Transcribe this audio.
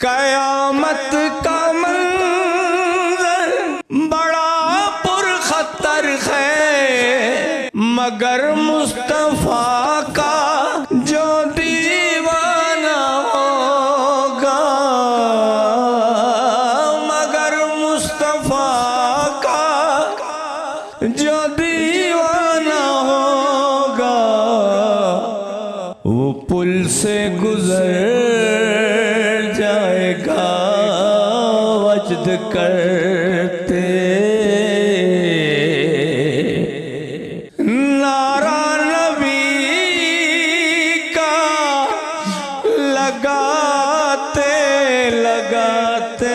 कयामत का मंजर बड़ा पुरखतर है, मगर मुस्तफा का जो दीवाना होगा, मगर मुस्तफा का जो दीवाना होगा, वो पुल से गुजर जाएगा वजद करते। नारा नबी का लगाते लगाते